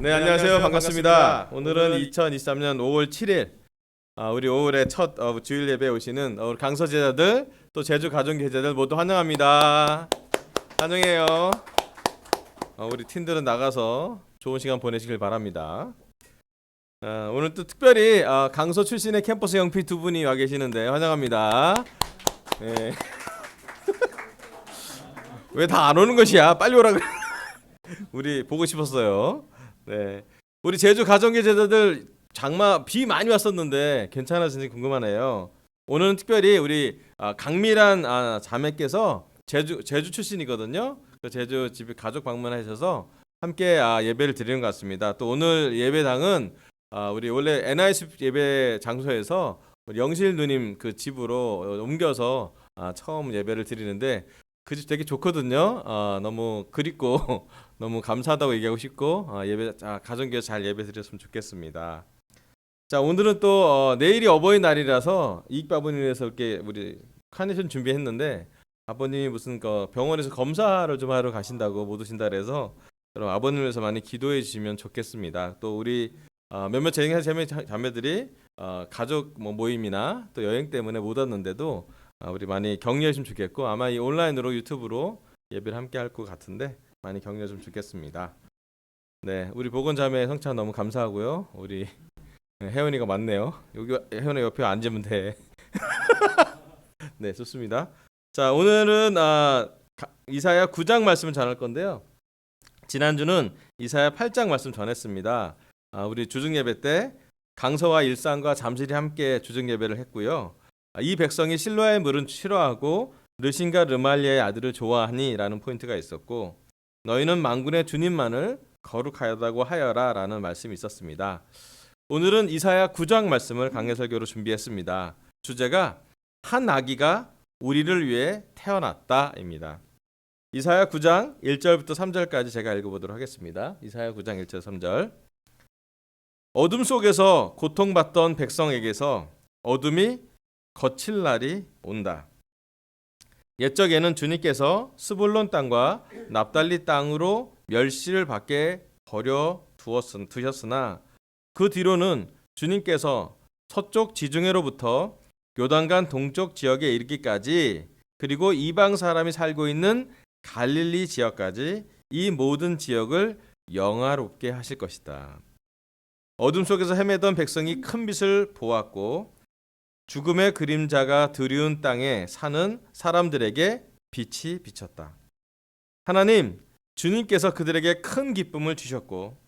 네, 안녕하세요. 반갑습니다. 오늘은 2023년 5월 7일, 우리 5월의 첫 주일 예배에 오시는 우리 강서 제자들, 또 제주 가정 제자들 모두 환영합니다. 환영해요. 우리 팀들은 나가서 좋은 시간 보내시길 바랍니다. 오늘 또 특별히 강서 출신의 캠퍼스 영피 두 분이 와 계시는데 환영합니다. 네. 왜 다 안 오는 것이야? 빨리 오라 그래. 우리 보고 싶었어요. 네, 우리 제주 가정계 제자들 장마 비 많이 왔었는데 괜찮아지는지 궁금하네요. 오늘은 특별히 우리 강미란 자매께서 제주 출신이거든요. 그 제주 집에 가족 방문하셔서 함께 예배를 드리는 것 같습니다. 또 오늘 예배당은 우리 원래 NIC 예배 장소에서 우리 영실 누님 그 집으로 옮겨서 처음 예배를 드리는데 그 집 되게 좋거든요. 너무 그립고 너무 감사하다고 얘기하고 싶고 예배 가정교회 잘 예배 드렸으면 좋겠습니다. 자, 오늘은 또 내일이 어버이날이라서 이익 아버님에서 이렇게 우리 카네이션 준비했는데 아버님이 무슨 병원에서 검사를 좀 하러 가신다고 못 오신다 그래서 여러분 아버님을 위해서 많이 기도해 주시면 좋겠습니다. 또 우리 몇몇 자매들이 가족 모임이나 또 여행 때문에 못 왔는데도 우리 많이 격려해 주시면 좋겠고 아마 이 온라인으로 유튜브로 예배를 함께 할 것 같은데 많이 격려 좀 주겠습니다. 네, 우리 보건자매 성찬 너무 감사하고요. 우리 혜원이가 맞네요. 여기 혜원이 옆에 앉으면 돼. 네, 좋습니다. 자, 오늘은 이사야 9장 말씀을 전할 건데요. 지난주는 이사야 8장 말씀 전했습니다. 우리 주중 예배 때 강서와 일산과 잠실이 함께 주중 예배를 했고요. 이 백성이 실로아의 물은 싫어하고 르신과 르말리아의 아들을 좋아하니 라는 포인트가 있었고 너희는 만군의 주님만을 거룩하다고 하여라 라는 말씀이 있었습니다. 오늘은 이사야 9장 말씀을 강해설교로 준비했습니다. 주제가 한 아기가 우리를 위해 태어났다입니다. 이사야 9장 1절부터 3절까지 제가 읽어보도록 하겠습니다. 이사야 9장 1절 3절. 어둠 속에서 고통받던 백성에게서 어둠이 거칠 날이 온다. 옛적에는 주님께서 스불론 땅과 납달리 땅으로 멸시를 받게 버려 두셨으나 그 뒤로는 주님께서 서쪽 지중해로부터 요단강 동쪽 지역에 이르기까지 그리고 이방 사람이 살고 있는 갈릴리 지역까지 이 모든 지역을 영화롭게 하실 것이다. 어둠 속에서 헤매던 백성이 큰 빛을 보았고 죽음의 그림자가 드리운 땅에 사는 사람들에게 빛이 비쳤다. 하나님, 주님께서 그들에게 큰 기쁨을 주셨고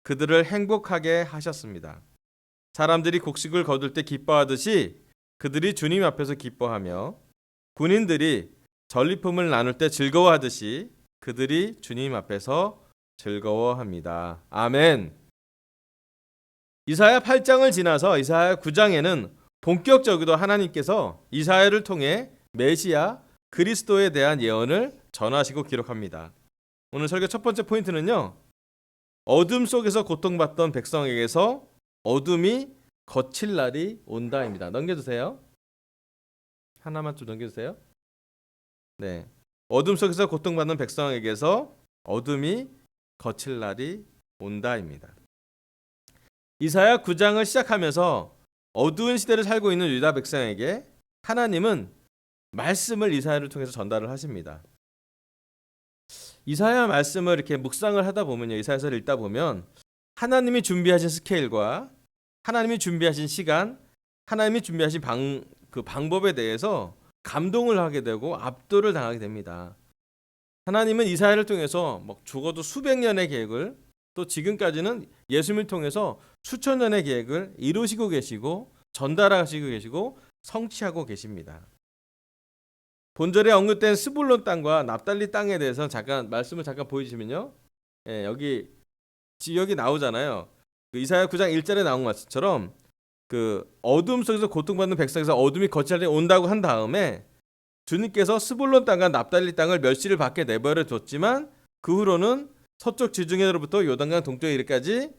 그들을 행복하게 하셨습니다. 사람들이 곡식을 거둘 때 기뻐하듯이 그들이 주님 앞에서 기뻐하며 군인들이 전리품을 나눌 때 즐거워하듯이 그들이 주님 앞에서 즐거워합니다. 아멘. 이사야 8장을 지나서 이사야 9장에는 본격적으로 하나님께서 이사야를 통해 메시아 그리스도에 대한 예언을 전하시고 기록합니다. 오늘 설교 첫 번째 포인트는요. 어둠 속에서 고통받던 백성에게서 어둠이 거칠 날이 온다입니다. 넘겨주세요. 하나만 좀 넘겨주세요. 네, 어둠 속에서 고통받는 백성에게서 어둠이 거칠 날이 온다입니다. 이사야 9장을 시작하면서 어두운 시대를 살고 있는 유다 백성에게 하나님은 말씀을 이사야를 통해서 전달을 하십니다. 이사야 말씀을 이렇게 묵상을 하다 보면요, 이사야서를 읽다 보면 하나님이 준비하신 스케일과 하나님이 준비하신 시간, 하나님이 준비하신 그 방법에 대해서 감동을 하게 되고 압도를 당하게 됩니다. 하나님은 이사야를 통해서 죽어도 수백 년의 계획을 또 지금까지는 예수님을 통해서 수천 년의 계획을 이루시고 계시고 전달하시고 계시고 성취하고 계십니다. 본절에 언급된 스불론 땅과 납달리 땅에 대해서 말씀을 잠깐 보여주시면요. 여기 지역이 나오잖아요. 그 이사야 9장 1절에 나온 것처럼 그 어둠 속에서 고통받는 백성에서 어둠이 거칠 날이 온다고 한 다음에 주님께서 스불론 땅과 납달리 땅을 멸시를 받게 내버려 뒀지만 그 후로는 서쪽 지중해로부터 요단강 동쪽에 이르기까지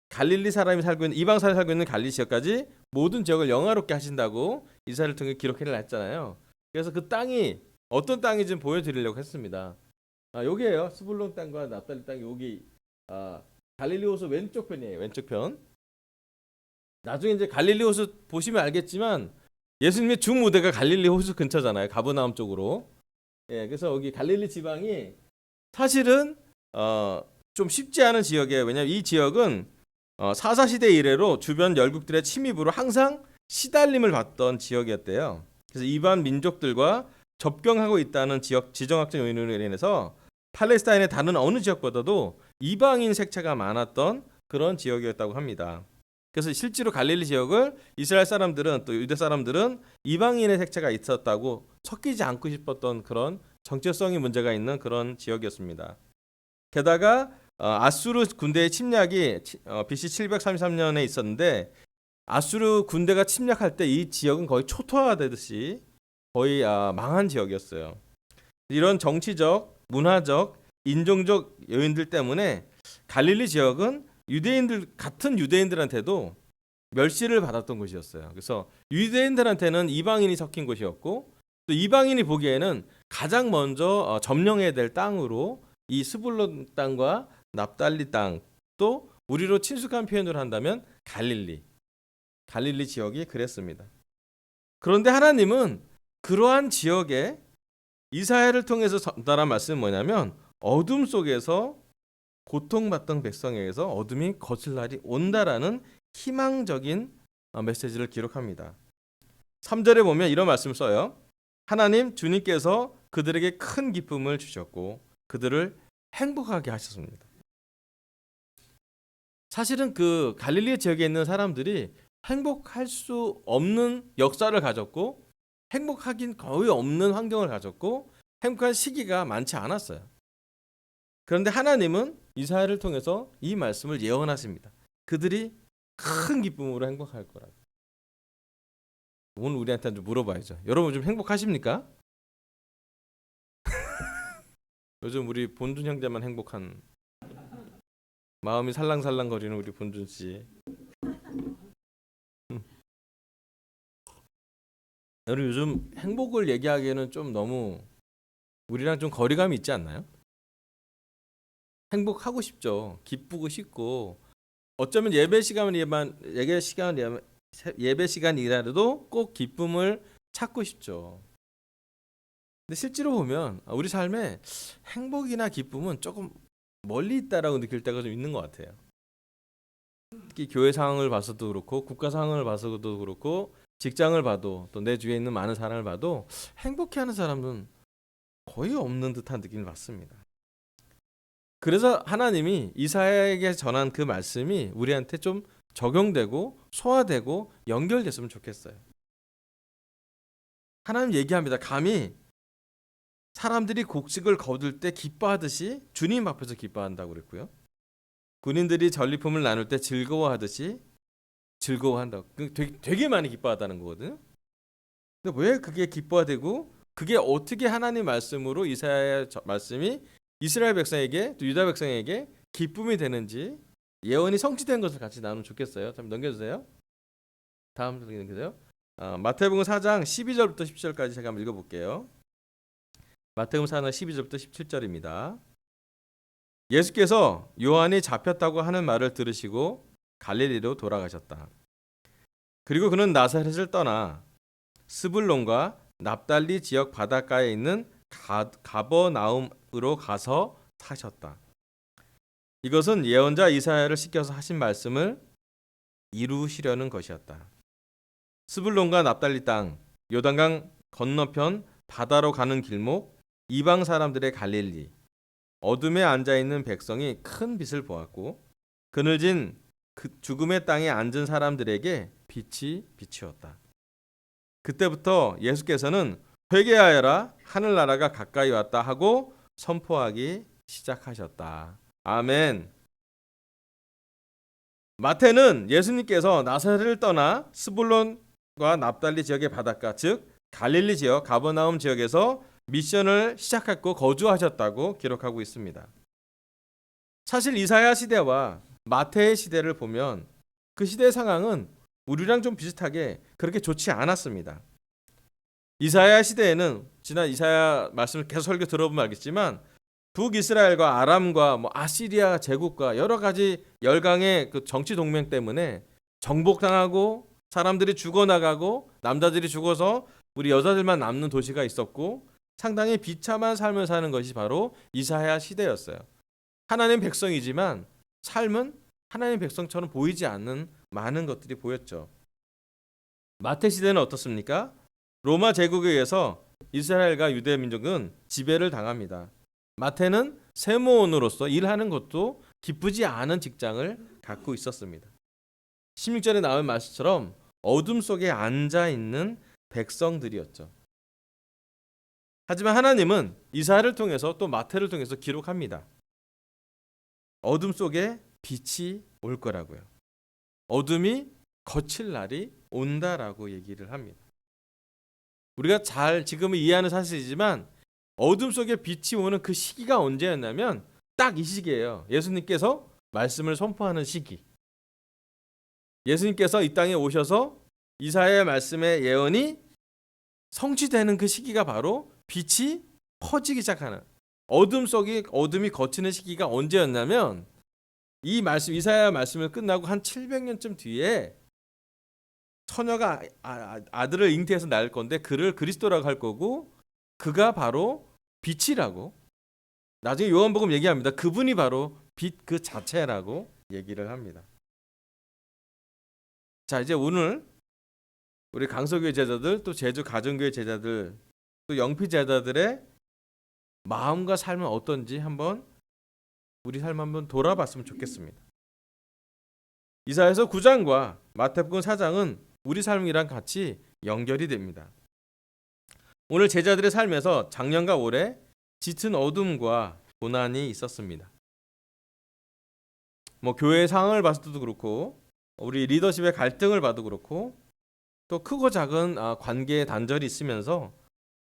갈릴리 사람이 살고 있는 이방 사람이 살고 있는 갈릴리 지역까지 모든 지역을 영화롭게 하신다고 이사야를 통해 기록해를 했잖아요. 그래서 그 땅이 어떤 땅인지 좀 보여드리려고 했습니다. 여기에요. 스불론 땅과 납달리 땅 여기 갈릴리 호수 왼쪽 편이에요. 왼쪽 편. 나중에 이제 갈릴리 호수 보시면 알겠지만 예수님의 주 무대가 갈릴리 호수 근처잖아요. 가버나움 쪽으로. 예, 그래서 여기 갈릴리 지방이 사실은 좀 쉽지 않은 지역이에요. 왜냐하면 이 지역은 사사 시대 이래로 주변 열국들의 침입으로 항상 시달림을 받던 지역이었대요. 그래서 이반 민족들과 접경하고 있다는 지역 지정학적 요인으로 인해서 팔레스타인의 다른 어느 지역보다도 이방인 색채가 많았던 그런 지역이었다고 합니다. 그래서 실제로 갈릴리 지역을 이스라엘 사람들은 또 유대 사람들은 이방인의 색채가 있었다고 섞이지 않고 싶었던 그런 정체성이 문제가 있는 그런 지역이었습니다. 게다가 아수르 군대의 침략이 BC 733년에 있었는데 아수르 군대가 침략할 때 이 지역은 거의 초토화되듯이 거의 망한 지역이었어요. 이런 정치적, 문화적, 인종적 요인들 때문에 갈릴리 지역은 유대인들 같은 유대인들한테도 멸시를 받았던 곳이었어요. 그래서 유대인들한테는 이방인이 섞인 곳이었고 또 이방인이 보기에는 가장 먼저 점령해야 될 땅으로 이 스불론 땅과 납달리 땅, 또 우리로 친숙한 표현을 한다면 갈릴리 지역이 그랬습니다. 그런데 하나님은 그러한 지역에 이사야를 통해서 전달한 말씀은 뭐냐면 어둠 속에서 고통받던 백성에게서 어둠이 거칠 날이 온다라는 희망적인 메시지를 기록합니다. 3절에 보면 이런 말씀을 써요. 하나님 주님께서 그들에게 큰 기쁨을 주셨고 그들을 행복하게 하셨습니다. 사실은 그 갈릴리 지역에 있는 사람들이 행복할 수 없는 역사를 가졌고 행복하긴 거의 없는 환경을 가졌고 행복한 시기가 많지 않았어요. 그런데 하나님은 이사야를 통해서 이 말씀을 예언하십니다. 그들이 큰 기쁨으로 행복할 거라고. 오늘 우리한테 좀 물어봐야죠. 여러분 좀 행복하십니까? 요즘 우리 본준 형제만 행복한, 마음이 살랑살랑거리는 우리 본준 씨. 여러분 요즘 행복을 얘기하기에는 좀 너무 우리랑 좀 거리감이 있지 않나요? 행복하고 싶죠. 기쁘고 싶고 어쩌면 예배 시간이라도 꼭 기쁨을 찾고 싶죠. 근데 실제로 보면 우리 삶에 행복이나 기쁨은 조금 멀리 있다라고 느낄 때가 좀 있는 것 같아요. 특히 교회 상황을 봐서도 그렇고 국가 상황을 봐서도 그렇고 직장을 봐도 또 내 주위에 있는 많은 사람을 봐도 행복해하는 사람은 거의 없는 듯한 느낌을 받습니다. 그래서 하나님이 이사야에게 전한 그 말씀이 우리한테 좀 적용되고 소화되고 연결됐으면 좋겠어요. 하나님 얘기합니다. 감히 사람들이 곡식을 거둘 때 기뻐하듯이 주님 앞에서 기뻐한다고 그랬고요. 군인들이 전리품을 나눌 때 즐거워하듯이 즐거워한다고. 되게 많이 기뻐하다는 거거든요. 근데 왜 그게 기뻐되고 그게 어떻게 하나님 말씀으로 이사야의 말씀이 이스라엘 백성에게 또 유다 백성에게 기쁨이 되는지 예언이 성취된 것을 같이 나누면 좋겠어요. 잠깐 넘겨주세요. 다음 넘겨주세요. 마태복음 4장 12절부터 17절까지 제가 한번 읽어볼게요. 마태복음 4장 12절부터 17절입니다. 예수께서 요한이 잡혔다고 하는 말을 들으시고 갈릴리로 돌아가셨다. 그리고 그는 나사렛을 떠나 스불론과 납달리 지역 바닷가에 있는 가버나움으로 가서 사셨다. 이것은 예언자 이사야를 시켜서 하신 말씀을 이루시려는 것이었다. 스불론과 납달리 땅, 요단강 건너편 바다로 가는 길목, 이방 사람들의 갈릴리, 어둠에 앉아 있는 백성이 큰 빛을 보았고 그늘진 그 죽음의 땅에 앉은 사람들에게 빛이 비추었다. 그때부터 예수께서는 회개하여라, 하늘나라가 가까이 왔다 하고 선포하기 시작하셨다. 아멘. 마태는 예수님께서 나사렛을 떠나 스불론과 납달리 지역의 바닷가, 즉 갈릴리 지역 가버나움 지역에서 미션을 시작했고 거주하셨다고 기록하고 있습니다. 사실 이사야 시대와 마태의 시대를 보면 그 시대의 상황은 우리랑 좀 비슷하게 그렇게 좋지 않았습니다. 이사야 시대에는 지난 이사야 말씀을 계속 설교 들어보면 알겠지만 북이스라엘과 아람과 아시리아 제국과 여러 가지 열강의 그 정치 동맹 때문에 정복당하고 사람들이 죽어나가고 남자들이 죽어서 우리 여자들만 남는 도시가 있었고 상당히 비참한 삶을 사는 것이 바로 이사야 시대였어요. 하나님 백성이지만 삶은 하나님 백성처럼 보이지 않는 많은 것들이 보였죠. 마태 시대는 어떻습니까? 로마 제국에 의해서 이스라엘과 유대 민족은 지배를 당합니다. 마태는 세무원으로서 일하는 것도 기쁘지 않은 직장을 갖고 있었습니다. 16절에 나온 말씀처럼 어둠 속에 앉아 있는 백성들이었죠. 하지만 하나님은 이사야를 통해서 또 마태를 통해서 기록합니다. 어둠 속에 빛이 올 거라고요. 어둠이 거칠 날이 온다라고 얘기를 합니다. 우리가 잘 지금은 이해하는 사실이지만 어둠 속에 빛이 오는 그 시기가 언제였냐면 딱 이 시기예요. 예수님께서 말씀을 선포하는 시기. 예수님께서 이 땅에 오셔서 이사야의 말씀의 예언이 성취되는 그 시기가 바로 빛이 퍼지기 시작하는 어둠 속에 어둠이 거치는 시기가 언제였냐면 이 말씀 이사야 말씀을 끝나고 한 700년쯤 뒤에 처녀가 아들을 잉태해서 낳을 건데 그를 그리스도라고 할 거고 그가 바로 빛이라고 나중에 요한복음 얘기합니다. 그분이 바로 빛 그 자체라고 얘기를 합니다. 자, 이제 오늘 우리 강서교회 제자들 또 제주 가정교회 제자들 또 영피 제자들의 마음과 삶은 어떤지 한번 우리 삶 한번 돌아봤으면 좋겠습니다. 이사야서 9장과 마태복음 4장은 우리 삶이랑 같이 연결이 됩니다. 오늘 제자들의 삶에서 작년과 올해 짙은 어둠과 고난이 있었습니다. 교회의 상황을 봤을 때도 그렇고 우리 리더십의 갈등을 봐도 그렇고 또 크고 작은 관계의 단절이 있으면서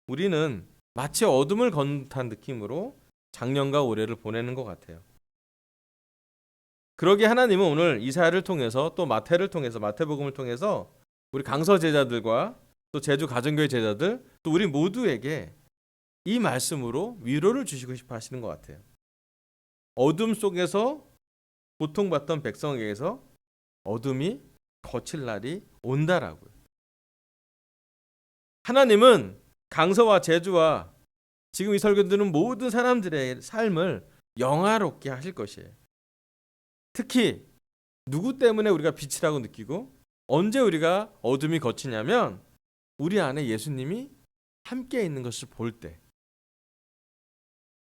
우리는 마치 어둠을 건넌 느낌으로 작년과 올해를 보내는 것 같아요. 그러기에 하나님은 오늘 이사야를 통해서 또 마태를 통해서 마태복음을 통해서 우리 강서 제자들과 또 제주 가정교회 제자들 또 우리 모두에게 이 말씀으로 위로를 주시고 싶어 하시는 것 같아요. 어둠 속에서 고통받던 백성에게서 어둠이 거칠 날이 온다라고요. 하나님은 강서와 제주와 지금 이 설교 듣는 모든 사람들의 삶을 영화롭게 하실 것이에요. 특히 누구 때문에 우리가 빛이라고 느끼고 언제 우리가 어둠이 거치냐면 우리 안에 예수님이 함께 있는 것을 볼 때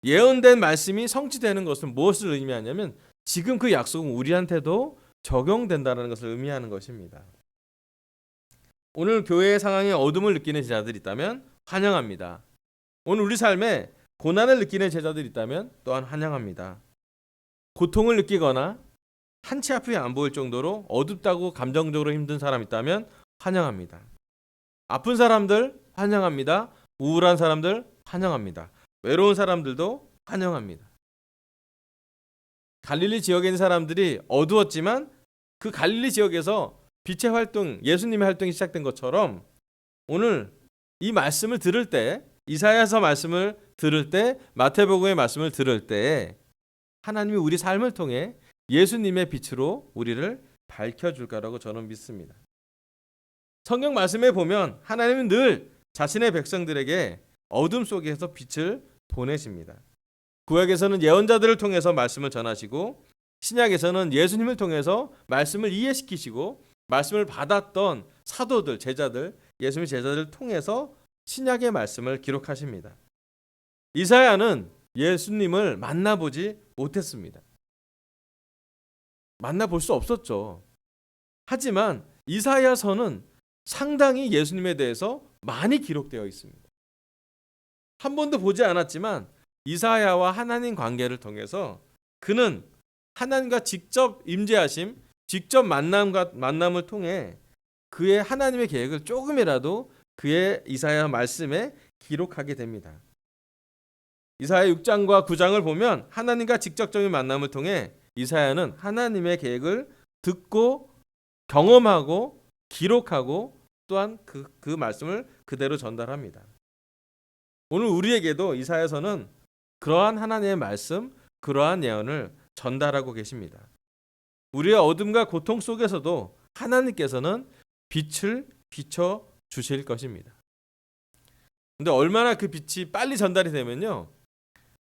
예언된 말씀이 성취되는 것은 무엇을 의미하냐면 지금 그 약속은 우리한테도 적용된다는 것을 의미하는 것입니다. 오늘 교회의 상황에 어둠을 느끼는 제자들이 있다면 환영합니다. 오늘 우리 삶에 고난을 느끼는 제자들이 있다면 또한 환영합니다. 고통을 느끼거나 한치 앞이 안 보일 정도로 어둡다고 감정적으로 힘든 사람 있다면 환영합니다. 아픈 사람들 환영합니다. 우울한 사람들 환영합니다. 외로운 사람들도 환영합니다. 갈릴리 지역에 있는 사람들이 어두웠지만 그 갈릴리 지역에서 빛의 활동, 예수님의 활동이 시작된 것처럼 오늘 이 말씀을 들을 때 이사야서 말씀을 들을 때 마태복음의 말씀을 들을 때 하나님이 우리 삶을 통해 예수님의 빛으로 우리를 밝혀줄 거라고 저는 믿습니다. 성경 말씀에 보면 하나님은 늘 자신의 백성들에게 어둠 속에서 빛을 보내십니다. 구약에서는 예언자들을 통해서 말씀을 전하시고 신약에서는 예수님을 통해서 말씀을 이해시키시고 말씀을 받았던 사도들, 제자들, 예수님의 제자들을 통해서 신약의 말씀을 기록하십니다. 이사야는 예수님을 만나보지 못했습니다. 만나볼 수 없었죠. 하지만 이사야서는 상당히 예수님에 대해서 많이 기록되어 있습니다. 한 번도 보지 않았지만 이사야와 하나님 관계를 통해서 그는 하나님과 직접 임재하심, 직접 만남을 통해 그의 하나님의 계획을 조금이라도 그의 이사야 말씀에 기록하게 됩니다. 이사야 6장과 9장을 보면 하나님과 직접적인 만남을 통해 이사야는 하나님의 계획을 듣고 경험하고 기록하고 또한 그 말씀을 그대로 전달합니다. 오늘 우리에게도 이사야서는 그러한 하나님의 말씀, 그러한 예언을 전달하고 계십니다. 우리의 어둠과 고통 속에서도 하나님께서는 빛을 비춰 주실 것입니다. 근데 얼마나 그 빛이 빨리 전달이 되면요,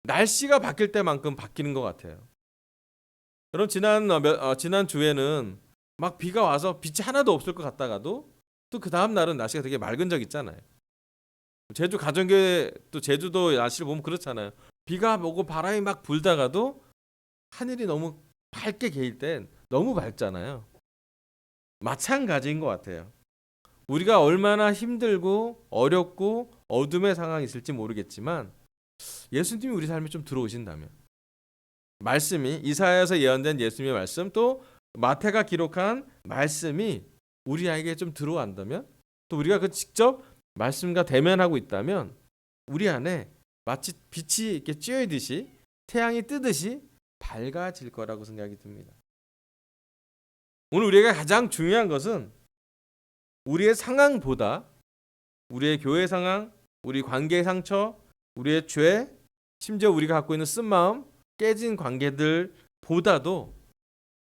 날씨가 바뀔 때만큼 바뀌는 것 같아요. 여러분 지난 주에는 막 비가 와서 빛이 하나도 없을 것 같다가도 또 그 다음 날은 날씨가 되게 맑은 적 있잖아요. 제주 가정교회 또 제주도 날씨를 보면 그렇잖아요. 비가 오고 바람이 막 불다가도 하늘이 너무 밝게 개일 땐 너무 밝잖아요. 마찬가지인 것 같아요. 우리가 얼마나 힘들고 어렵고 어둠의 상황이 있을지 모르겠지만 예수님이 우리 삶에 좀 들어오신다면, 말씀이 이사야에서 예언된 예수님의 말씀, 또 마태가 기록한 말씀이 우리에게 좀 들어온다면, 또 우리가 그 직접 말씀과 대면하고 있다면 우리 안에 마치 빛이 이렇게 쬐이듯이, 태양이 뜨듯이 밝아질 거라고 생각이 듭니다. 오늘 우리에게 가장 중요한 것은 우리의 상황보다 우리의 교회 상황, 우리 관계의 상처, 우리의 죄, 심지어 우리가 갖고 있는 쓴마음, 깨진 관계들보다도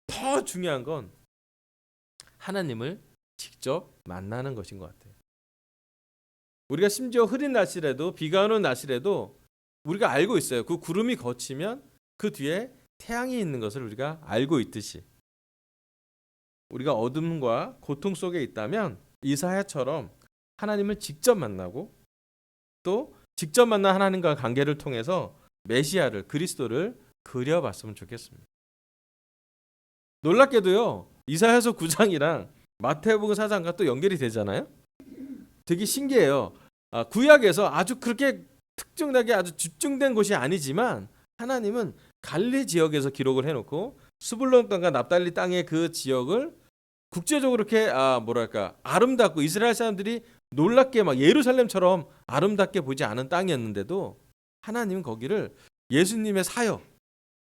더 중요한 건 하나님을 직접 만나는 것인 것 같아요. 우리가 심지어 흐린 날씨라도, 비가 오는 날씨라도 우리가 알고 있어요. 그 구름이 걷히면 그 뒤에 태양이 있는 것을 우리가 알고 있듯이, 우리가 어둠과 고통 속에 있다면 이사야처럼 하나님을 직접 만나고, 또 직접 만난 하나님과 관계를 통해서 메시아를, 그리스도를 그려봤으면 좋겠습니다. 놀랍게도요, 이사야서 9장이랑 마태복음 4장과 또 연결이 되잖아요. 되게 신기해요. 구약에서 아주 그렇게 특정하게 아주 집중된 곳이 아니지만 하나님은 갈릴리 지역에서 기록을 해놓고 스불론 땅과 납달리 땅의 그 지역을 국제적으로 이렇게 아름답고 이스라엘 사람들이 놀랍게 막 예루살렘처럼 아름답게 보지 않은 땅이었는데도 하나님은 거기를 예수님의 사역,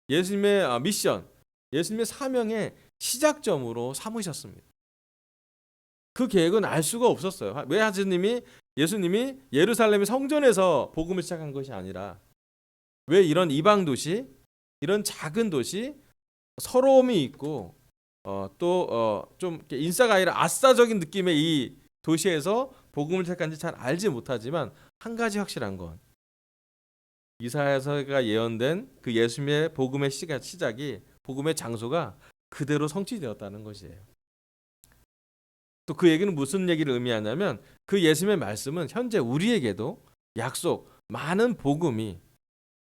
예수님의 미션, 예수님의 사명의 시작점으로 삼으셨습니다. 그 계획은 알 수가 없었어요. 왜 예수님이 예루살렘의 성전에서 복음을 시작한 것이 아니라, 왜 이런 이방 도시, 이런 작은 도시, 서러움이 있고 좀 인싸가 아니라 아싸적인 느낌의 이 도시에서 복음을 시작한지 잘 알지 못하지만, 한 가지 확실한 건 이사야서가 예언된 그 예수님의 복음의 시작이, 복음의 장소가 그대로 성취되었다는 것이에요. 또 그 얘기는 무슨 얘기를 의미하냐면, 그 예수님의 말씀은 현재 우리에게도 약속, 많은 복음이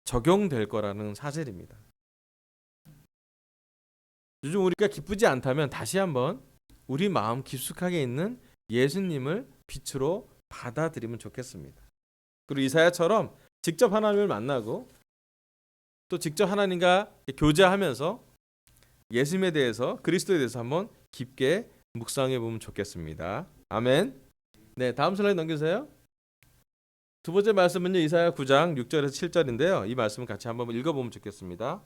적용될 거라는 사실입니다. 요즘 우리가 기쁘지 않다면 다시 한번 우리 마음 깊숙하게 있는 예수님을 빛으로 받아들이면 좋겠습니다. 그리고 이사야처럼 직접 하나님을 만나고, 또 직접 하나님과 교제하면서 예수님에 대해서, 그리스도에 대해서 한번 깊게 묵상해 보면 좋겠습니다. 아멘. 네, 다음 슬라이드 넘겨주세요. 두 번째 말씀은요, 이사야 9장 6절에서 7절인데요. 이 말씀을 같이 한번 읽어보면 좋겠습니다.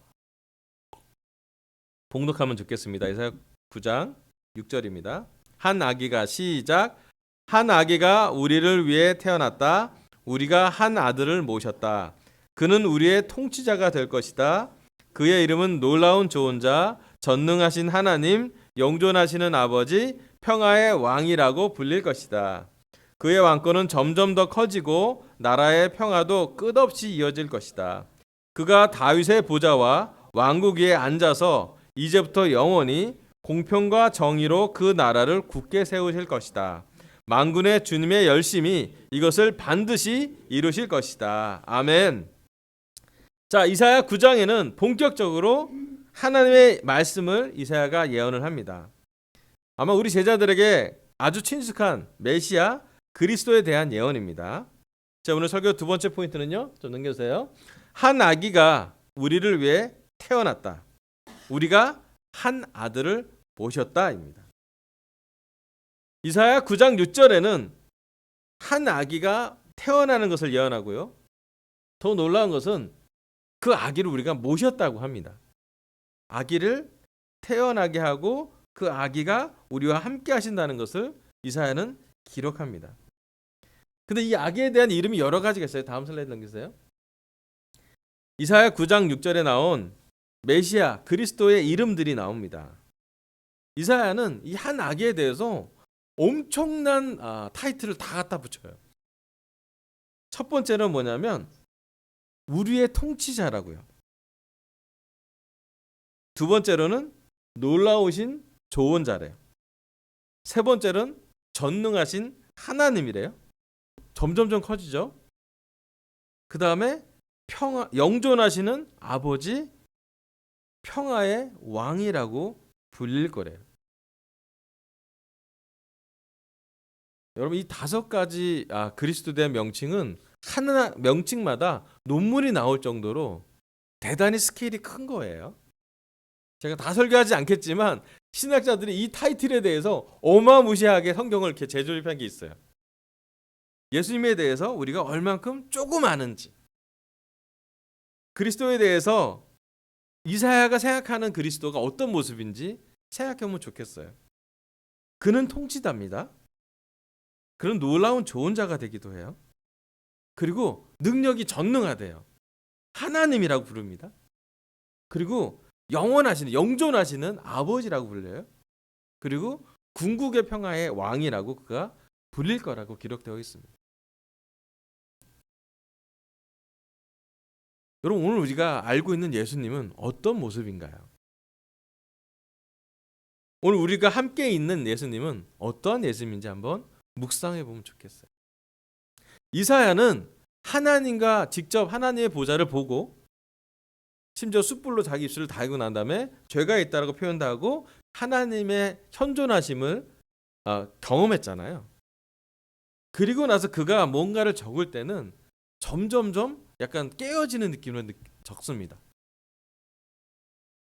봉독하면 좋겠습니다. 이사야 9장 6절입니다. 한 아기가, 시작. 한 아기가 우리를 위해 태어났다. 우리가 한 아들을 모셨다. 그는 우리의 통치자가 될 것이다. 그의 이름은 놀라운 좋은 자, 전능하신 하나님, 영존하시는 아버지, 평화의 왕이라고 불릴 것이다. 그의 왕권은 점점 더 커지고 나라의 평화도 끝없이 이어질 것이다. 그가 다윗의 보좌와 왕국 위에 앉아서 이제부터 영원히 공평과 정의로 그 나라를 굳게 세우실 것이다. 만군의 주님의 열심히 이것을 반드시 이루실 것이다. 아멘. 자, 이사야 9장에는 본격적으로 하나님의 말씀을 이사야가 예언을 합니다. 아마 우리 제자들에게 아주 친숙한 메시아 그리스도에 대한 예언입니다. 자, 오늘 설교 두 번째 포인트는요, 좀 넘겨주세요. 한 아기가 우리를 위해 태어났다. 우리가 한 아들을 모셨다입니다. 이사야 9장 6절에는 한 아기가 태어나는 것을 예언하고요, 더 놀라운 것은 그 아기를 우리가 모셨다고 합니다. 아기를 태어나게 하고 그 아기가 우리와 함께 하신다는 것을 이사야는 기록합니다. 근데 이 아기에 대한 이름이 여러 가지가 있어요. 다음 슬라이드 넘기세요. 이사야 9장 6절에 나온 메시아 그리스도의 이름들이 나옵니다. 이사야는 이 한 아기에 대해서 엄청난 타이틀을 다 갖다 붙여요. 첫 번째는 뭐냐면 우리의 통치자라고요. 두 번째로는 놀라우신 조언자래요. 세 번째는 전능하신 하나님이래요. 점점점 커지죠. 그 다음에 영존하시는 아버지, 평화의 왕이라고 불릴 거래요. 여러분 이 5가지 그리스도의 명칭은 하나 명칭마다 논문이 나올 정도로 대단히 스케일이 큰 거예요. 제가 다 설교하지 않겠지만 신학자들이 이 타이틀에 대해서 어마무시하게 성경을 이렇게 재조립한 게 있어요. 예수님에 대해서 우리가 얼만큼 조금 아는지, 그리스도에 대해서 이사야가 생각하는 그리스도가 어떤 모습인지 생각해보면 좋겠어요. 그는 통치자입니다. 그는 놀라운 조언자가 되기도 해요. 그리고 능력이 전능하대요. 하나님이라고 부릅니다. 그리고 영존하시는 아버지라고 불려요. 그리고 궁극의 평화의 왕이라고 그가 불릴 거라고 기록되어 있습니다. 여러분 오늘 우리가 알고 있는 예수님은 어떤 모습인가요? 오늘 우리가 함께 있는 예수님은 어떠한 예수님인지 한번 묵상해 보면 좋겠어요. 이사야는 하나님과 직접 하나님의 보좌를 보고 심지어 숯불로 자기 입술을 달고 난 다음에 죄가 있다라고 표현도 하고 하나님의 현존하심을 경험했잖아요. 그리고 나서 그가 뭔가를 적을 때는 점점점 약간 깨어지는 느낌으로 적습니다.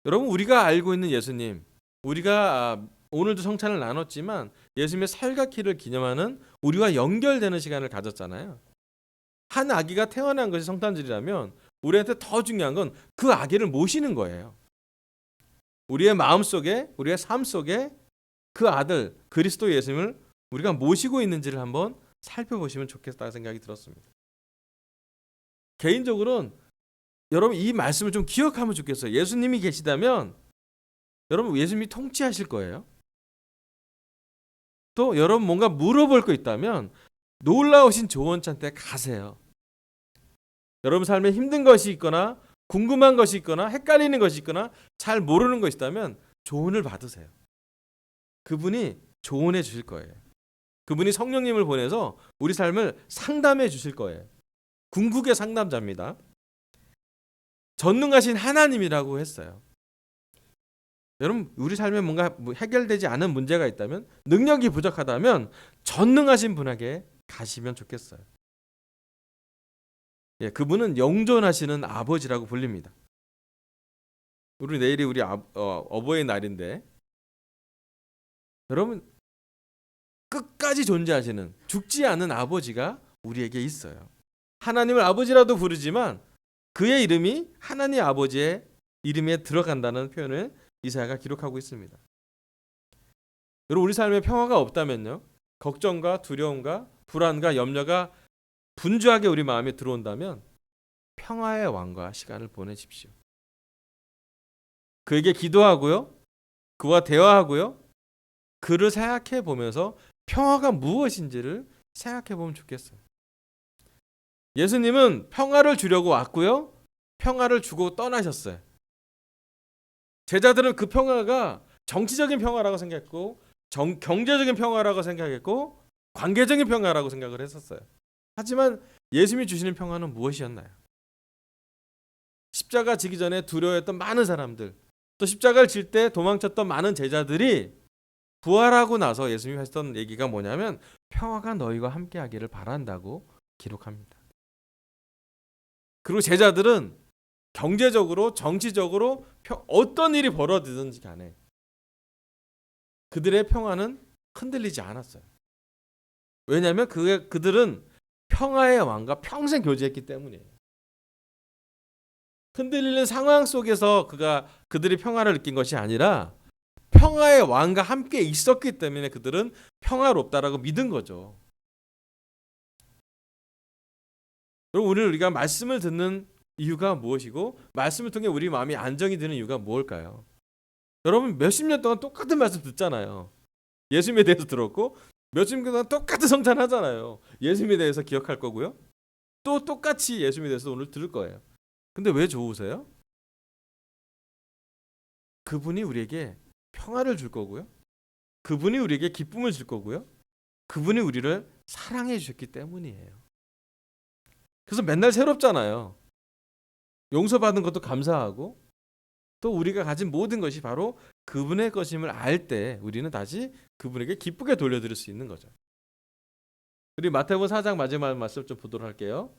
여러분 우리가 알고 있는 예수님, 우리가 오늘도 성찬을 나눴지만 예수님의 살갑기를 기념하는 우리와 연결되는 시간을 가졌잖아요. 한 아기가 태어난 것이 성탄절이라면 우리한테 더 중요한 건 그 아기를 모시는 거예요. 우리의 마음속에, 우리의 삶 속에 그 아들 그리스도 예수님을 우리가 모시고 있는지를 한번 살펴보시면 좋겠다는 생각이 들었습니다. 개인적으로는 여러분 이 말씀을 좀 기억하면 좋겠어요. 예수님이 계시다면 여러분 예수님이 통치하실 거예요. 또 여러분 뭔가 물어볼 거 있다면 놀라우신 조언자한테 가세요. 여러분 삶에 힘든 것이 있거나 궁금한 것이 있거나 헷갈리는 것이 있거나 잘 모르는 것이 있다면 조언을 받으세요. 그분이 조언해 주실 거예요. 그분이 성령님을 보내서 우리 삶을 상담해 주실 거예요. 궁극의 상담자입니다. 전능하신 하나님이라고 했어요. 여러분 우리 삶에 뭔가 해결되지 않은 문제가 있다면 능력이 부족하다면 전능하신 분에게 가시면 좋겠어요. 그분은 영존하시는 아버지라고 불립니다. 우리 내일이 우리 어버이날인데 여러분 끝까지 존재하시는 죽지 않는 아버지가 우리에게 있어요. 하나님을 아버지라도 부르지만 그의 이름이 하나님 아버지의 이름에 들어간다는 표현을 이사야가 기록하고 있습니다. 여러분 우리 삶에 평화가 없다면요, 걱정과 두려움과 불안과 염려가 분주하게 우리 마음에 들어온다면 평화의 왕과 시간을 보내십시오. 그에게 기도하고요, 그와 대화하고요, 그를 생각해 보면서 평화가 무엇인지를 생각해 보면 좋겠어요. 예수님은 평화를 주려고 왔고요, 평화를 주고 떠나셨어요. 제자들은 그 평화가 정치적인 평화라고 생각했고 경제적인 평화라고 생각했고 관계적인 평화라고 생각을 했었어요. 하지만 예수님이 주시는 평화는 무엇이었나요? 십자가 지기 전에 두려워했던 많은 사람들, 또 십자가를 질 때 도망쳤던 많은 제자들이 부활하고 나서 예수님이 하셨던 얘기가 뭐냐면 평화가 너희와 함께하기를 바란다고 기록합니다. 그리고 제자들은 경제적으로 정치적으로 어떤 일이 벌어지든지 간에 그들의 평화는 흔들리지 않았어요. 왜냐하면 그들은 평화의 왕과 평생 교제했기 때문이에요. 흔들리는 상황 속에서 그들이 평화를 느낀 것이 아니라 평화의 왕과 함께 있었기 때문에 그들은 평화롭다라고 믿은 거죠. 여러분 오늘 우리가 말씀을 듣는 이유가 무엇이고 말씀을 통해 우리 마음이 안정이 되는 이유가 무엇일까요? 여러분 몇십 년 동안 똑같은 말씀 듣잖아요. 예수님에 대해서 들었고 몇십 년 동안 똑같은 성찬하잖아요. 예수님에 대해서 기억할 거고요. 또 똑같이 예수님에 대해서 오늘 들을 거예요. 근데 왜 좋으세요? 그분이 우리에게 평화를 줄 거고요. 그분이 우리에게 기쁨을 줄 거고요. 그분이 우리를 사랑해 주셨기 때문이에요. 그래서 맨날 새롭잖아요. 용서받은 것도 감사하고 또 우리가 가진 모든 것이 바로 그분의 것임을 알 때 우리는 다시 그분에게 기쁘게 돌려드릴 수 있는 거죠. 우리 마태복음 4장 마지막 말씀 좀 보도록 할게요.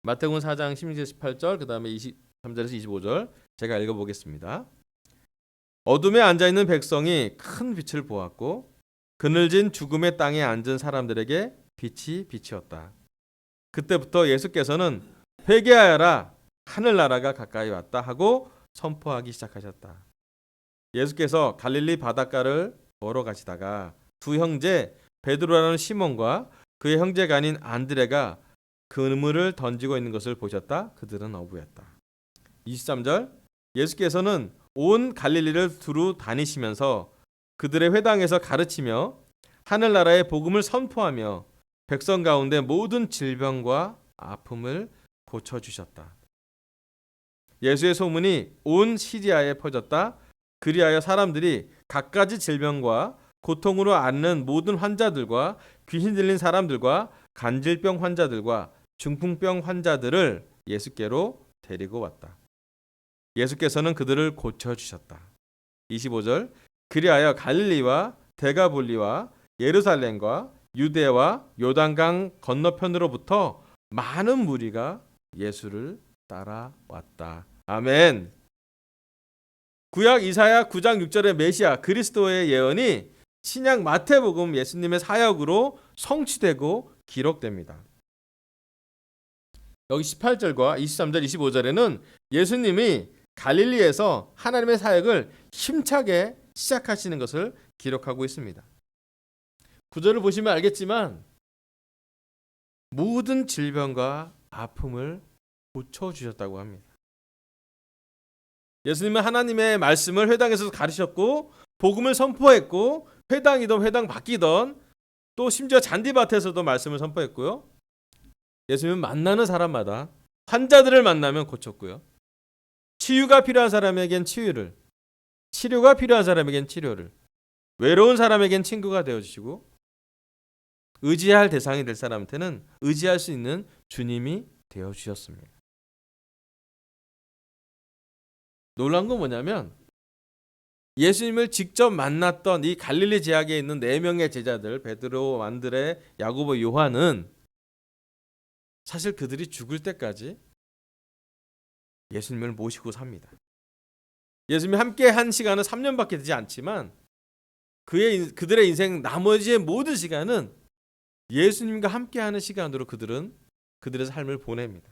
마태복음 4장 16절 18절 그 다음에 23절에서 25절 제가 읽어보겠습니다. 어둠에 앉아있는 백성이 큰 빛을 보았고 그늘진 죽음의 땅에 앉은 사람들에게 빛이 비치었다. 그때부터 예수께서는 회개하여라 하늘나라가 가까이 왔다 하고 선포하기 시작하셨다. 예수께서 갈릴리 바닷가를 걸어가시다가 두 형제 베드로라는 시몬과 그의 형제가 아닌 안드레가 그물을 던지고 있는 것을 보셨다. 그들은 어부였다. 23절 예수께서는 온 갈릴리를 두루 다니시면서 그들의 회당에서 가르치며 하늘나라의 복음을 선포하며 백성 가운데 모든 질병과 아픔을 고쳐주셨다. 예수의 소문이 온 시리아에 퍼졌다. 그리하여 사람들이 갖가지 질병과 고통으로 앓는 모든 환자들과 귀신 들린 사람들과 간질병 환자들과 중풍병 환자들을 예수께로 데리고 왔다. 예수께서는 그들을 고쳐주셨다. 25절 그리하여 갈릴리와 데가볼리와 예루살렘과 유대와 요단강 건너편으로부터 많은 무리가 예수를 따라왔다. 아멘. 구약 이사야 9장 6절의 메시아 그리스도의 예언이 신약 마태복음 예수님의 사역으로 성취되고 기록됩니다. 여기 18절과 23절 25절에는 예수님이 갈릴리에서 하나님의 사역을 힘차게 시작하시는 것을 기록하고 있습니다. 구절을 보시면 알겠지만 모든 질병과 아픔을 고쳐주셨다고 합니다. 예수님은 하나님의 말씀을 회당에서 가르쳤고 복음을 선포했고 회당이든 회당 밖이든 또 심지어 잔디밭에서도 말씀을 선포했고요. 예수님은 만나는 사람마다 환자들을 만나면 고쳤고요. 치유가 필요한 사람에겐 치유를, 치료가 필요한 사람에겐 치료를, 외로운 사람에겐 친구가 되어주시고 의지할 대상이 될 사람한테는 의지할 수 있는 주님이 되어주셨습니다. 놀라운 건 뭐냐면 예수님을 직접 만났던 이 갈릴리 지역에 있는 4명의 제자들 베드로, 안드레, 야고보, 요한은 사실 그들이 죽을 때까지 예수님을 모시고 삽니다. 예수님이 함께 한 시간은 3년밖에 되지 않지만 그들의 인생 나머지의 모든 시간은 예수님과 함께하는 시간으로 그들은 그들의 삶을 보냅니다.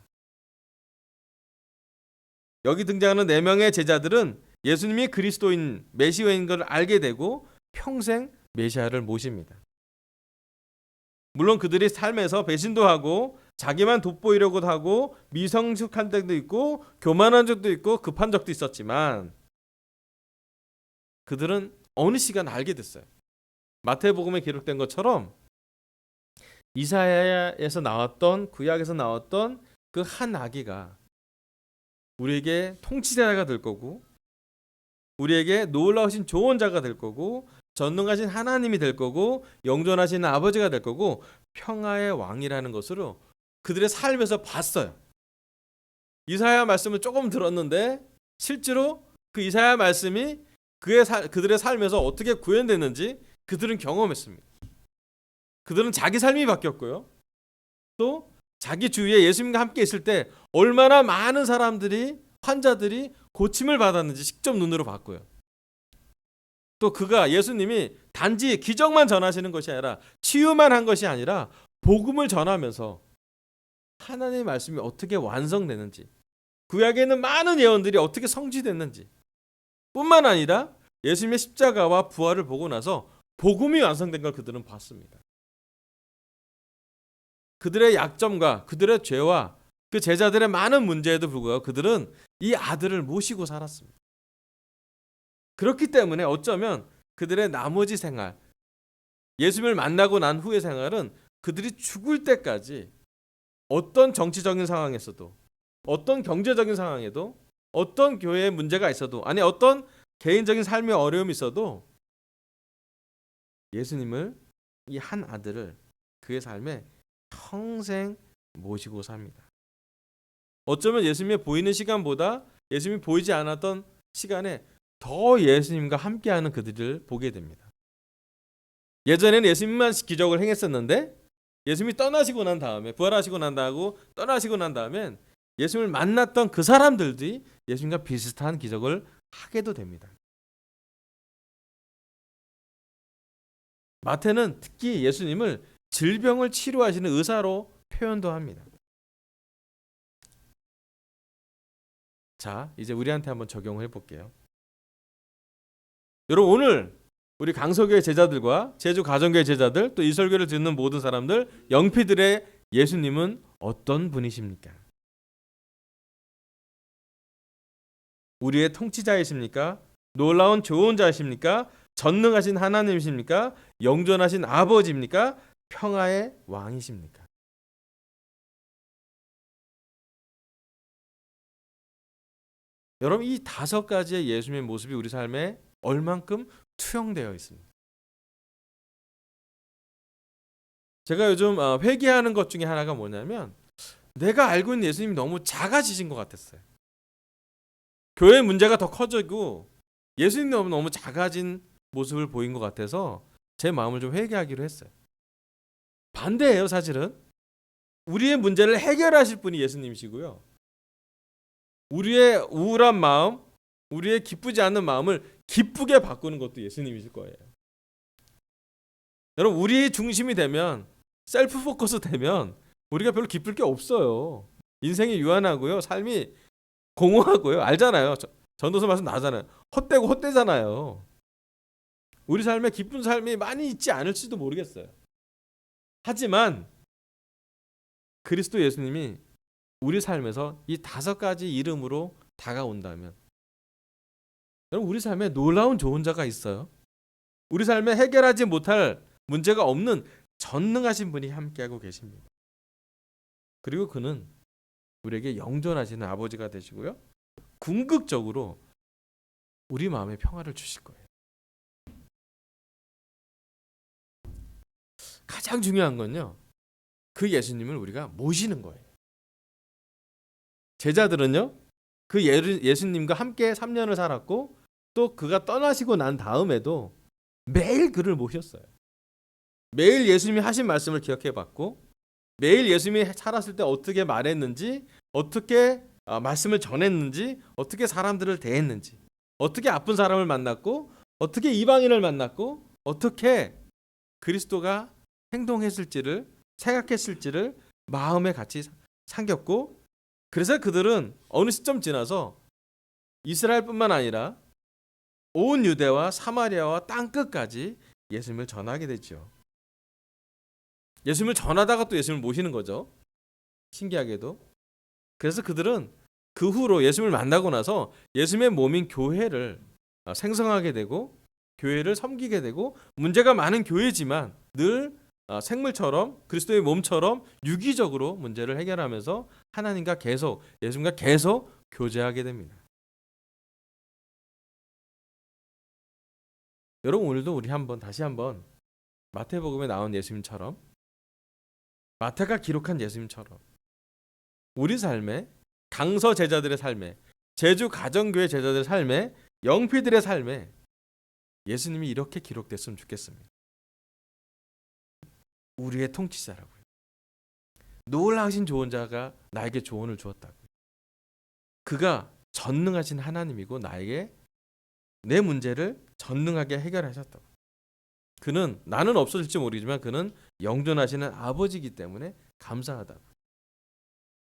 여기 등장하는 4명의 제자들은 예수님이 그리스도인 메시아인 것을 알게 되고 평생 메시아를 모십니다. 물론 그들이 삶에서 배신도 하고 자기만 돋보이려고도 하고 미성숙한 적도 있고 교만한 적도 있고 급한 적도 있었지만 그들은 어느 시간 알게 됐어요. 마태복음에 기록된 것처럼 이사야에서 나왔던 구약에서 나왔던 그 한 아기가 우리에게 통치자가 될 거고 우리에게 놀라우신 조언자가 될 거고 전능하신 하나님이 될 거고 영존하신 아버지가 될 거고 평화의 왕이라는 것으로 그들의 삶에서 봤어요. 이사야 말씀을 조금 들었는데 실제로 그 이사야 말씀이 그들의 삶에서 어떻게 구현됐는지 그들은 경험했습니다. 그들은 자기 삶이 바뀌었고요. 또 자기 주위에 예수님과 함께 있을 때 얼마나 많은 사람들이 환자들이 고침을 받았는지 직접 눈으로 봤고요. 또 그가 예수님이 단지 기적만 전하시는 것이 아니라 치유만 한 것이 아니라 복음을 전하면서 하나님의 말씀이 어떻게 완성되는지 구약에 있는 많은 예언들이 어떻게 성취됐는지 뿐만 아니라 예수님의 십자가와 부활을 보고 나서 복음이 완성된 걸 그들은 봤습니다. 그들의 약점과 그들의 죄와 그 제자들의 많은 문제에도 불구하고 그들은 이 아들을 모시고 살았습니다. 그렇기 때문에 어쩌면 그들의 나머지 생활, 예수님을 만나고 난 후의 생활은 그들이 죽을 때까지 어떤 정치적인 상황에서도, 어떤 경제적인 상황에도, 어떤 교회에 문제가 있어도, 아니 어떤 개인적인 삶의 어려움이 있어도 예수님을, 이 한 아들을 그의 삶에 평생 모시고 삽니다. 어쩌면 예수님이 보이는 시간보다 예수님이 보이지 않았던 시간에 더 예수님과 함께하는 그들을 보게 됩니다. 예전에는 예수님만 기적을 행했었는데 예수님이 떠나시고 난 다음에, 부활하시고 난 다음에 떠나시고 난 다음엔 예수님을 만났던 그 사람들이 예수님과 비슷한 기적을 하게도 됩니다. 마태는 특히 예수님을 질병을 치료하시는 의사로 표현도 합니다. 자, 이제 우리한테 한번 적용을 해볼게요. 여러분, 오늘 우리 강서교회 제자들과 제주 가정교회 제자들, 또 이설교를 듣는 모든 사람들, 영피들의 예수님은 어떤 분이십니까? 우리의 통치자이십니까? 놀라운 조언자이십니까? 전능하신 하나님이십니까? 영존하신 아버지입니까? 평화의 왕이십니까? 여러분, 이 5가지의 예수님의 모습이 우리 삶에 얼만큼 투영되어 있습니다. 제가 요즘 회개하는 것 중에 하나가 뭐냐면, 내가 알고 있는 예수님이 너무 작아지신 것 같았어요. 교회 문제가 더 커지고 예수님이 너무 작아진 모습을 보인 것 같아서 제 마음을 좀 회개하기로 했어요. 반대예요, 사실은. 우리의 문제를 해결하실 분이 예수님이시고요. 우리의 우울한 마음, 우리의 기쁘지 않는 마음을 기쁘게 바꾸는 것도 예수님이실 거예요. 여러분, 우리 중심이 되면, 셀프 포커스 되면 우리가 별로 기쁠 게 없어요. 인생이 유한하고요, 삶이 공허하고요. 알잖아요. 전도서 말씀 나잖아요. 헛되고 헛되잖아요. 우리 삶에 기쁜 삶이 많이 있지 않을지도 모르겠어요. 하지만 그리스도 예수님이 우리 삶에서 이 5가지 이름으로 다가온다면, 여러분, 우리 삶에 놀라운 조언자가 있어요. 우리 삶에 해결하지 못할 문제가 없는 전능하신 분이 함께하고 계십니다. 그리고 그는 우리에게 영존하시는 아버지가 되시고요, 궁극적으로 우리 마음에 평화를 주실 거예요. 가장 중요한 건요, 그 예수님을 우리가 모시는 거예요. 제자들은요, 그 예수님과 함께 3년을 살았고, 또 그가 떠나시고 난 다음에도 매일 그를 모셨어요. 매일 예수님이 하신 말씀을 기억해 봤고, 매일 예수님이 살았을 때 어떻게 말했는지, 어떻게 말씀을 전했는지, 어떻게 사람들을 대했는지, 어떻게 아픈 사람을 만났고, 어떻게 이방인을 만났고, 어떻게 그리스도가 행동했을지를, 생각했을지를 마음에 같이 삼겼고, 그래서 그들은 어느 시점 지나서 이스라엘뿐만 아니라 온 유대와 사마리아와 땅 끝까지 예수님을 전하게 되죠. 예수님을 전하다가 또 예수님을 모시는 거죠. 신기하게도. 그래서 그들은 그 후로 예수님을 만나고 나서 예수님의 몸인 교회를 생성하게 되고, 교회를 섬기게 되고, 문제가 많은 교회지만 늘 생물처럼, 그리스도의 몸처럼 유기적으로 문제를 해결하면서 하나님과 계속, 예수님과 계속 교제하게 됩니다. 여러분, 오늘도 우리 다시 한번 마태복음에 나온 예수님처럼, 마태가 기록한 예수님처럼 우리 삶에, 강서 제자들의 삶에, 제주 가정교회 제자들의 삶에, 영피들의 삶에 예수님이 이렇게 기록됐으면 좋겠습니다. 우리의 통치자라고요. 놀라우신 조언자가 나에게 조언을 주었다고. 그가 전능하신 하나님이고 나에게 내 문제를 전능하게 해결하셨다고. 그는, 나는 없어질지 모르지만 그는 영존하시는 아버지이기 때문에 감사하다고.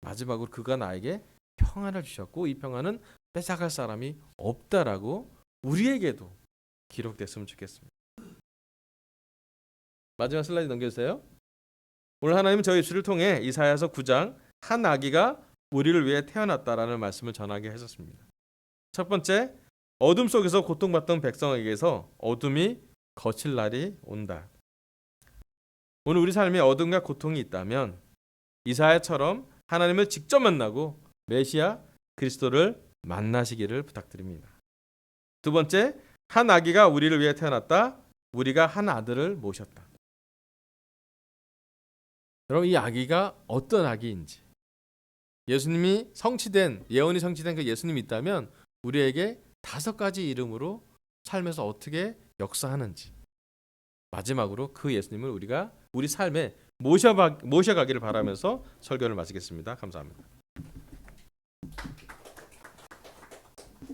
마지막으로 그가 나에게 평안을 주셨고, 이 평안은 뺏어갈 사람이 없다라고 우리에게도 기록됐으면 좋겠습니다. 마지막 슬라이드 넘겨주세요. 오늘 하나님은 저희 입술을 통해 이사야서 9장 한 아기가 우리를 위해 태어났다라는 말씀을 전하게 하셨습니다. 첫 번째, 어둠 속에서 고통받던 백성에게서 어둠이 거칠 날이 온다. 오늘 우리 삶에 어둠과 고통이 있다면 이사야처럼 하나님을 직접 만나고 메시아 그리스도를 만나시기를 부탁드립니다. 두 번째, 한 아기가 우리를 위해 태어났다. 우리가 한 아들을 모셨다. 여러분, 이 아기가 어떤 아기인지, 예수님이 성취된, 예언이 성취된 그 예수님이 있다면 우리에게 5가지 이름으로 삶에서 어떻게 역사하는지, 마지막으로 그 예수님을 우리가 우리 삶에 모셔가기를 바라면서 설교를 마치겠습니다. 감사합니다.